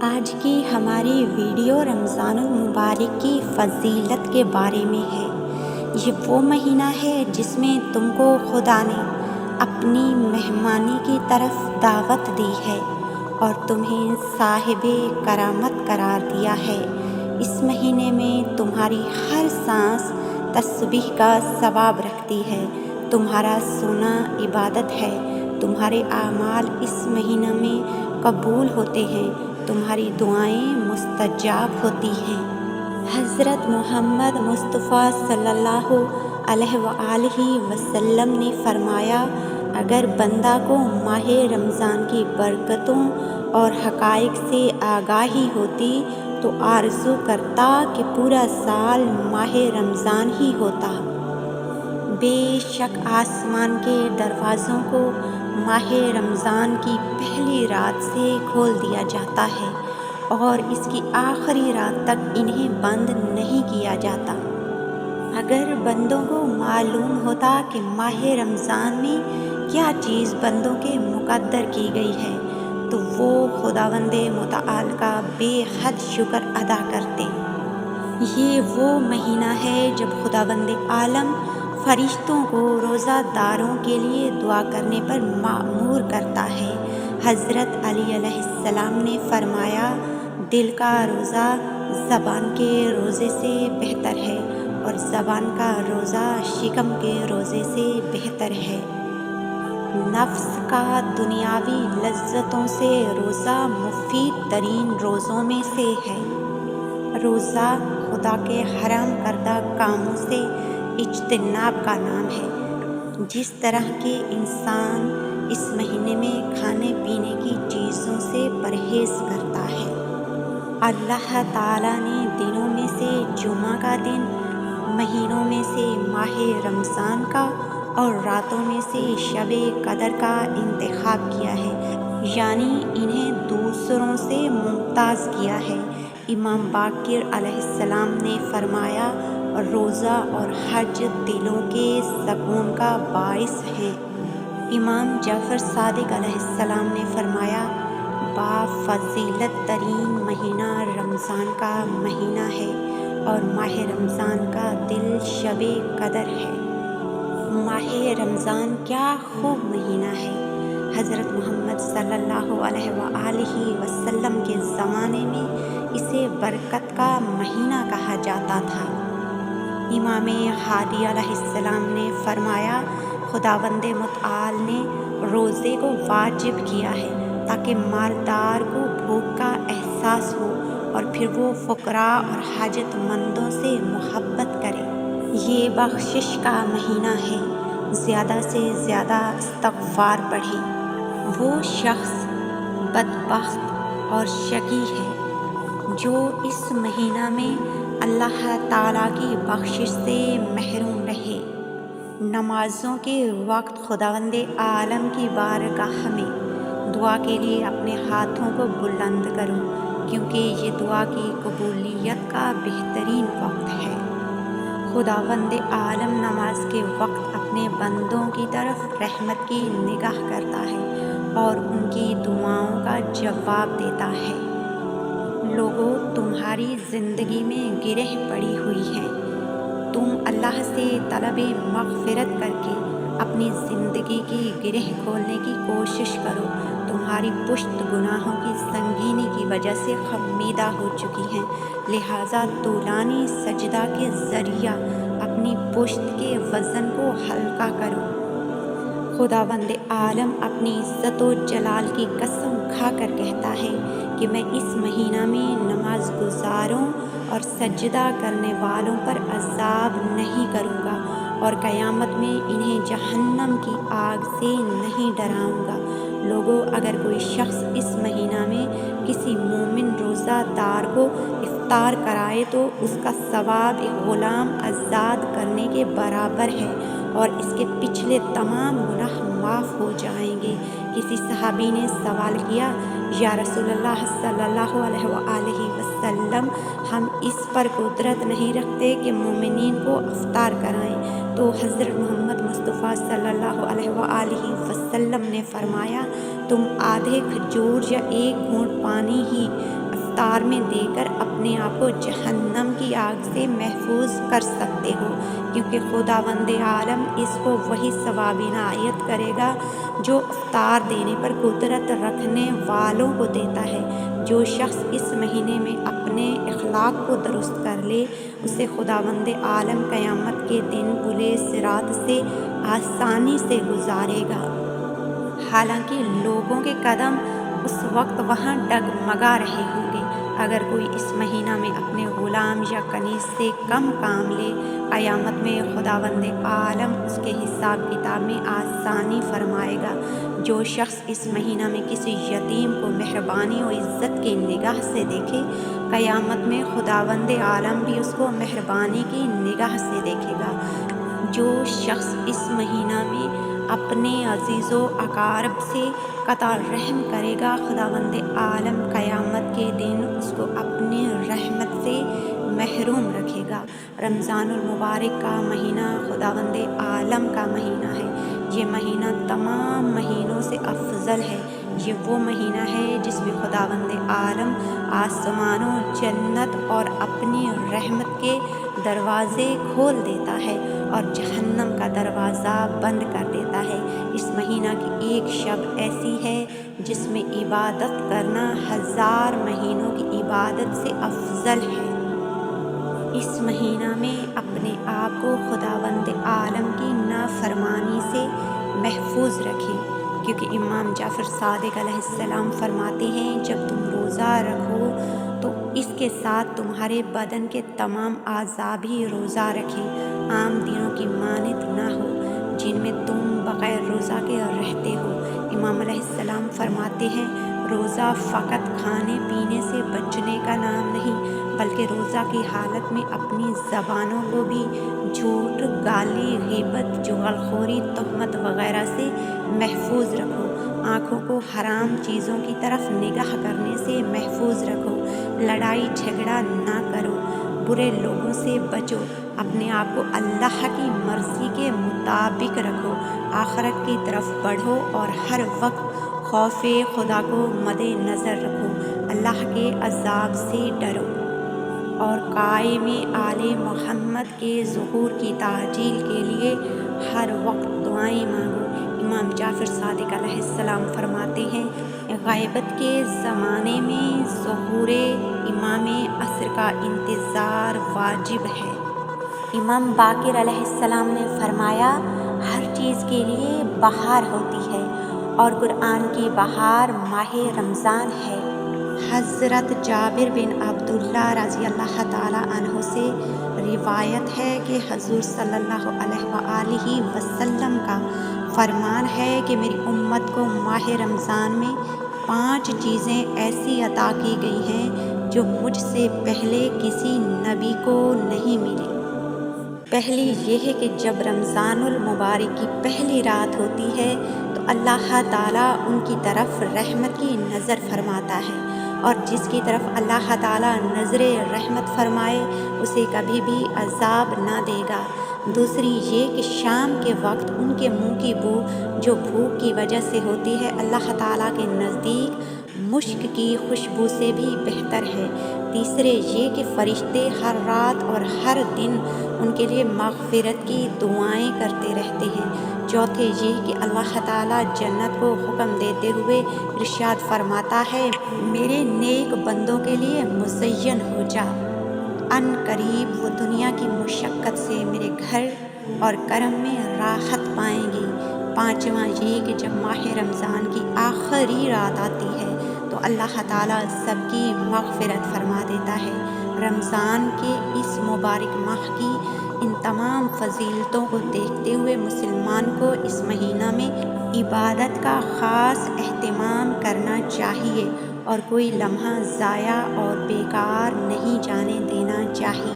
آج کی ہماری ویڈیو رمضان المبارک کی فضیلت کے بارے میں ہے۔ یہ وہ مہینہ ہے جس میں تم کو خدا نے اپنی مہمانی کی طرف دعوت دی ہے اور تمہیں صاحب کرامت قرار دیا ہے۔ اس مہینے میں تمہاری ہر سانس تسبیح کا ثواب رکھتی ہے، تمہارا سونا عبادت ہے، تمہارے اعمال اس مہینہ میں قبول ہوتے ہیں، تمہاری دعائیں مستجاب ہوتی ہیں۔ حضرت محمد مصطفیٰ صلی اللہ علیہ وآلہ وسلم نے فرمایا، اگر بندہ کو ماہ رمضان کی برکتوں اور حقائق سے آگاہی ہوتی تو آرزو کرتا کہ پورا سال ماہ رمضان ہی ہوتا۔ بے شک آسمان کے دروازوں کو ماہ رمضان کی پہلی رات سے کھول دیا جاتا ہے اور اس کی آخری رات تک انہیں بند نہیں کیا جاتا۔ اگر بندوں کو معلوم ہوتا کہ ماہ رمضان میں کیا چیز بندوں کے مقدر کی گئی ہے تو وہ خداوند متعال کا بے حد شکر ادا کرتے۔ یہ وہ مہینہ ہے جب خداوند عالم فرشتوں کو روزہ داروں کے لیے دعا کرنے پر مأمور کرتا ہے۔ حضرت علی علیہ السلام نے فرمایا، دل کا روزہ زبان کے روزے سے بہتر ہے اور زبان کا روزہ شکم کے روزے سے بہتر ہے۔ نفس کا دنیاوی لذتوں سے روزہ مفید ترین روزوں میں سے ہے۔ روزہ خدا کے حرام کردہ کاموں سے اجتناب کا نام ہے۔ جس طرح کہ انسان اس مہینے میں کھانے پینے کی چیزوں سے پرہیز کرتا ہے، اللہ تعالیٰ نے دنوں میں سے جمعہ کا دن، مہینوں میں سے ماہ رمضان کا اور راتوں میں سے شب قدر کا انتخاب کیا ہے، یعنی انہیں دوسروں سے ممتاز کیا ہے۔ امام باقر علیہ السلام نے فرمایا، روزہ اور حج دلوں کے سکون کا باعث ہیں۔ امام جعفر صادق علیہ السلام نے فرمایا، با فضیلت ترین مہینہ رمضان کا مہینہ ہے اور ماہ رمضان کا دل شب قدر ہے۔ ماہ رمضان کیا خوب مہینہ ہے۔ حضرت محمد صلی اللہ علیہ وآلہ وسلم کے زمانے میں اسے برکت کا مہینہ کہا جاتا تھا۔ امام ہادی علیہ السلام نے فرمایا، خداوند متعال نے روزے کو واجب کیا ہے تاکہ مالدار کو بھوک کا احساس ہو اور پھر وہ فقراء اور حاجت مندوں سے محبت کرے۔ یہ بخشش کا مہینہ ہے، زیادہ سے زیادہ استغفار پڑھے۔ وہ شخص بدبخت اور شقی ہے جو اس مہینہ میں اللہ تعالیٰ کی بخشش سے محروم رہے۔ نمازوں کے وقت خداوند عالم کی بارگاہ میں دعا کے لیے اپنے ہاتھوں کو بلند کرو، کیونکہ یہ دعا کی قبولیت کا بہترین وقت ہے۔ خداوند عالم نماز کے وقت اپنے بندوں کی طرف رحمت کی نگاہ کرتا ہے اور ان کی دعاؤں کا جواب دیتا ہے۔ لوگوں، تمہاری زندگی میں گرہ پڑی ہوئی ہے، تم اللہ سے طلب مغفرت کر کے اپنی زندگی کی گرہ کھولنے کی کوشش کرو۔ تمہاری پشت گناہوں کی سنگینی کی وجہ سے خمیدہ ہو چکی ہیں، لہٰذا طولانی سجدہ کے ذریعہ اپنی پشت کے وزن کو ہلکا کرو۔ خداوند عالم اپنی عزت و جلال کی قسم کھا کر کہتا ہے کہ میں اس مہینہ میں نماز گزاروں اور سجدہ کرنے والوں پر عذاب نہیں کروں گا اور قیامت میں انہیں جہنم کی آگ سے نہیں ڈراؤں گا۔ لوگوں، اگر کوئی شخص اس مہینہ میں کسی مومن روزہ دار کو افطار کرائے تو اس کا ثواب ایک غلام آزاد کرنے کے برابر ہے اور اس کے پچھلے تمام گناہ معاف ہو جائیں گے۔ کسی صحابی نے سوال کیا، یا رسول اللہ صلی اللہ علیہ وآلہ وسلم، ہم اس پر قدرت نہیں رکھتے کہ مومنین کو افطار کرائیں، تو حضرت محمد مصطفیٰ صلی اللہ علیہ وآلہ وسلم نے فرمایا، تم آدھے کھجور یا ایک گھونٹ پانی ہی افطار میں دے کر اپنے آپ کو جہنم کی آگ سے محفوظ کر سکتے ہو، کیونکہ خداوند عالم اس کو وہی ثواب عنایت کرے گا جو افطار دینے پر قدرت رکھنے والوں کو دیتا ہے۔ جو شخص اس مہینے میں اپنے اخلاق کو درست کر لے، اسے خداوند عالم قیامت کے دن پلِ صراط سے آسانی سے گزارے گا۔ حالانکہ لوگوں کے قدم اس وقت وہاں ڈگمگا رہے ہوں گے۔ اگر کوئی اس مہینہ میں اپنے غلام یا کنیز سے کم کام لے، قیامت میں خداوند عالم اس کے حساب کتاب میں آسانی فرمائے گا۔ جو شخص اس مہینہ میں کسی یتیم کو مہربانی و عزت کی نگاہ سے دیکھے، قیامت میں خداوند عالم بھی اس کو مہربانی کی نگاہ سے دیکھے گا۔ جو شخص اس مہینہ میں اپنے عزیز و اقارب سے قطع رحم کرے گا، خداوند عالم قیامت کے دن اس کو اپنی رحمت سے محروم رکھے گا۔ رمضان المبارک کا مہینہ خداوند عالم کا مہینہ ہے۔ یہ مہینہ تمام مہینوں سے افضل ہے۔ یہ وہ مہینہ ہے جس میں خداوند عالم آسمانوں، جنت اور اپنی رحمت کے دروازے کھول دیتا ہے اور جہنم کا دروازہ بند کر دیتا ہے۔ اس مہینہ کی ایک شب ایسی ہے جس میں عبادت کرنا 1000 مہینوں کی عبادت سے افضل ہے۔ اس مہینہ میں اپنے آپ کو خداوند عالم کی نافرمانی سے محفوظ رکھیں، کیونکہ امام جعفر صادق علیہ السلام فرماتے ہیں، جب تم روزہ رکھو تو اس کے ساتھ تمہارے بدن کے تمام اعضاء بھی روزہ رکھیں۔ عام دنوں کی مانند نہ ہو جن میں تم بغیر روزہ کے رہتے ہو۔ امام علیہ السلام فرماتے ہیں، روزہ فقط کھانے پینے سے بچنے کا نام نہیں، بلکہ روزہ کی حالت میں اپنی زبانوں کو بھی جھوٹ، گالی، غیبت، چغلخوری، تہمت وغیرہ سے محفوظ رکھو۔ آنکھوں کو حرام چیزوں کی طرف نگاہ کرنے سے محفوظ رکھو۔ لڑائی جھگڑا نہ کرو، برے لوگوں سے بچو، اپنے آپ کو اللہ کی مرضی کے مطابق رکھو، آخرت کی طرف بڑھو اور ہر وقت خوف خدا کو مد نظر رکھو، اللہ کے عذاب سے ڈرو اور قائم آل محمد کے ظہور کی تعجیل کے لیے ہر وقت دعائیں مانگو۔ امام جعفر صادق علیہ السلام فرماتے ہیں، غیبت کے زمانے میں ظہور امام عصر کا انتظار واجب ہے۔ امام باقر علیہ السلام نے فرمایا، ہر چیز کے لیے بہار ہوتی ہے اور قرآن کی بہار ماہ رمضان ہے۔ حضرت جابر بن عبداللہ رضی اللہ تعالیٰ عنہ سے روایت ہے کہ حضور صلی اللہ علیہ وآلہ وسلم کا فرمان ہے کہ میری امت کو ماہ رمضان میں 5 چیزیں ایسی عطا کی گئی ہیں جو مجھ سے پہلے کسی نبی کو نہیں ملی۔ پہلی یہ ہے کہ جب رمضان المبارک کی پہلی رات ہوتی ہے تو اللہ تعالیٰ ان کی طرف رحمت کی نظر فرماتا ہے، اور جس کی طرف اللہ تعالیٰ نظر رحمت فرمائے اسے کبھی بھی عذاب نہ دے گا۔ دوسری یہ کہ شام کے وقت ان کے منہ کی بو جو بھوک کی وجہ سے ہوتی ہے، اللہ تعالیٰ کے نزدیک مشک کی خوشبو سے بھی بہتر ہے۔ تیسرے یہ کہ فرشتے ہر رات اور ہر دن ان کے لیے مغفرت کی دعائیں کرتے رہتے ہیں۔ چوتھے یہ کہ اللہ تعالیٰ جنت کو حکم دیتے ہوئے ارشاد فرماتا ہے، میرے نیک بندوں کے لیے مزین ہو جا، ان قریب وہ دنیا کی مشقت سے میرے گھر اور کرم میں راحت پائیں گی۔ پانچواں یہ کہ جب ماہ رمضان کی آخری رات آتی ہے تو اللہ تعالیٰ سب کی مغفرت فرما دیتا ہے۔ رمضان کے اس مبارک ماہ کی ان تمام فضیلتوں کو دیکھتے ہوئے مسلمان کو اس مہینہ میں عبادت کا خاص اہتمام کرنا چاہیے اور کوئی لمحہ ضائع اور بیکار نہیں جانے دینا چاہیے۔